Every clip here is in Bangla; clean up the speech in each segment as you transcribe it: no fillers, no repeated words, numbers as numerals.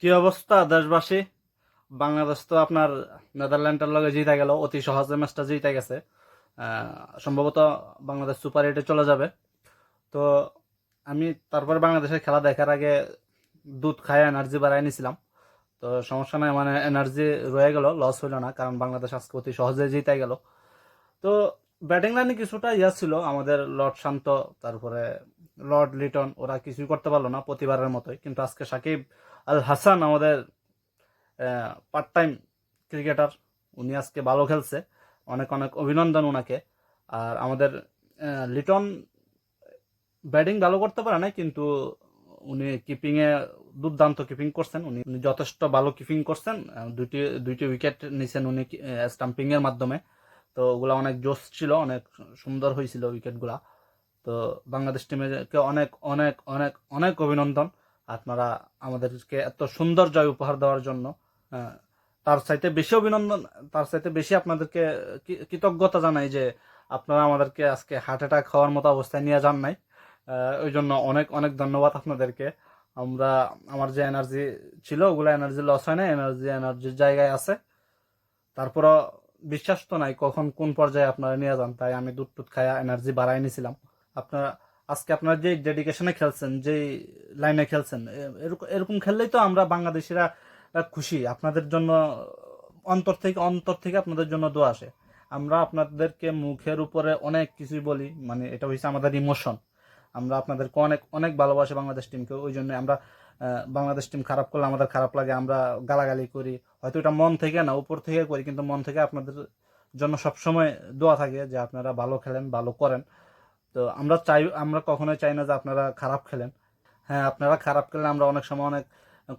কি অবস্থা দেশবাসী? বাংলাদেশ তো আপনার নেদারল্যান্ডের লগে জিতে গেল, অতি সহজে ম্যাচটা জিতে গেছে। সম্ভবত বাংলাদেশ সুপার এইটে চলে যাবে। তো আমি তারপরে বাংলাদেশের খেলা দেখার আগে দুধ খায় এনার্জি বাড়াই নিছিলাম। তো সমস্যা নাই, মানে এনার্জি রয়ে গেল, লস হইল না, কারণ বাংলাদেশ আজকে অতি সহজে জিতে গেল। তো ব্যাটিং লাইনে কিছুটা ছিল আমাদের, লর্ড শান্ত, তারপরে লর্ড লিটন, ওরা কিছুই করতে পারলো না প্রতিবারের মতোই। কিন্তু আজকে সাকিব আল হাসান আমাদের পার্ট টাইম ক্রিকেটার, উনি আজকে ভালো খেলছে। অনেক অনেক অভিনন্দন ওনাকে। আর আমাদের লিটন ব্যাটিং ভালো করতে পারে না, কিন্তু উনি কিপিংয়ে দুর্দান্ত কিপিং করছেন। উনি উনি যথেষ্ট ভালো কিপিং করছেন। দুইটি দুইটি উইকেট নিছেন উনি স্টাম্পিং এর মাধ্যমে। তো ওগুলা অনেক জোশ ছিল, অনেক সুন্দর হয়েছিল উইকেটগুলা। তো বাংলাদেশ টিমকে অনেক অনেক অনেক অনেক অভিনন্দন। আপনারা আমাদেরকে এত সুন্দর জয় উপহার দেওয়ার জন্য আহ, তার চাইতে বেশি অভিনন্দন, তার চাইতে বেশি আপনাদেরকে কৃতজ্ঞতা জানাই যে আপনারা আমাদেরকে আজকে হার্ট অ্যাটাক হওয়ার মতো অবস্থায় নিয়ে যান নাই। ওই জন্য অনেক অনেক ধন্যবাদ আপনাদেরকে। আমরা, আমার যে এনার্জি ছিল ওগুলো এনার্জি লস হয় না, এনার্জির জায়গায় আছে। তারপরও বিশ্বাস তো নাই কখন কোন পর্যায়ে আপনারা নিয়ে যান, তাই আমি দুধ টুধ খায়া এনার্জি বাড়াই নিছিলাম। আপনারা আজকে আপনার যে ডেডিকেশনে খেলছেন, যে লাইনে খেলছেন, এরকম এরকম খেললেই তো আমরা বাংলাদেশিরা খুশি। আপনাদের জন্য অন্তর থেকে আপনাদের জন্য দোয়া আসে। আমরা আপনাদেরকে মুখের উপরে অনেক কিছুই বলি, মানে এটা হচ্ছে আমাদের ইমোশন। আমরা আপনাদেরকে অনেক অনেক ভালোবাসি বাংলাদেশ টিমকে। ওই জন্য আমরা বাংলাদেশ টিম খারাপ করলে আমাদের খারাপ লাগে, আমরা গালাগালি করি। হয়তো এটা মন থেকে না, উপর থেকে করি, কিন্তু মন থেকে আপনাদের জন্য সবসময় দোয়া থাকে যে আপনারা ভালো খেলেন, ভালো করেন। তো আমরা কখনোই চাই না যে আপনারা খারাপ খেলেন। হ্যাঁ, আপনারা খারাপ খেলেন, আমরা অনেক সময় অনেক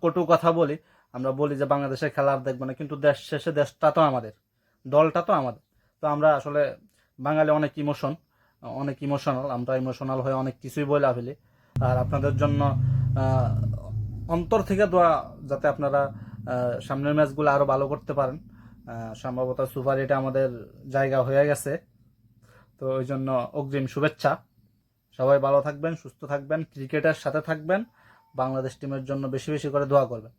কটু কথা বলি। আমরা বলি যে বাংলাদেশের খেলা আর দেখবো না, কিন্তু দেশ শেষে দেশটা তো আমাদের, দলটা তো আমাদের। তো আমরা আসলে বাঙালি অনেক ইমোশনাল, আমরা ইমোশনাল হয়ে অনেক কিছুই বলে ফেলি। আর আপনাদের জন্য আহ, অন্তর থেকে দোয়া, যাতে আপনারা সামনের ম্যাচগুলো আরো ভালো করতে পারেন। সম্ভবত সুপার এটা আমাদের জায়গা হয়ে গেছে। তো ওই জন্য অগ্রিম শুভেচ্ছা। সবাই ভালো থাকবেন, সুস্থ থাকবেন, ক্রিকেটের সাথে থাকবেন, বাংলাদেশ টিমের জন্য বেশি বেশি করে দোয়া করবেন।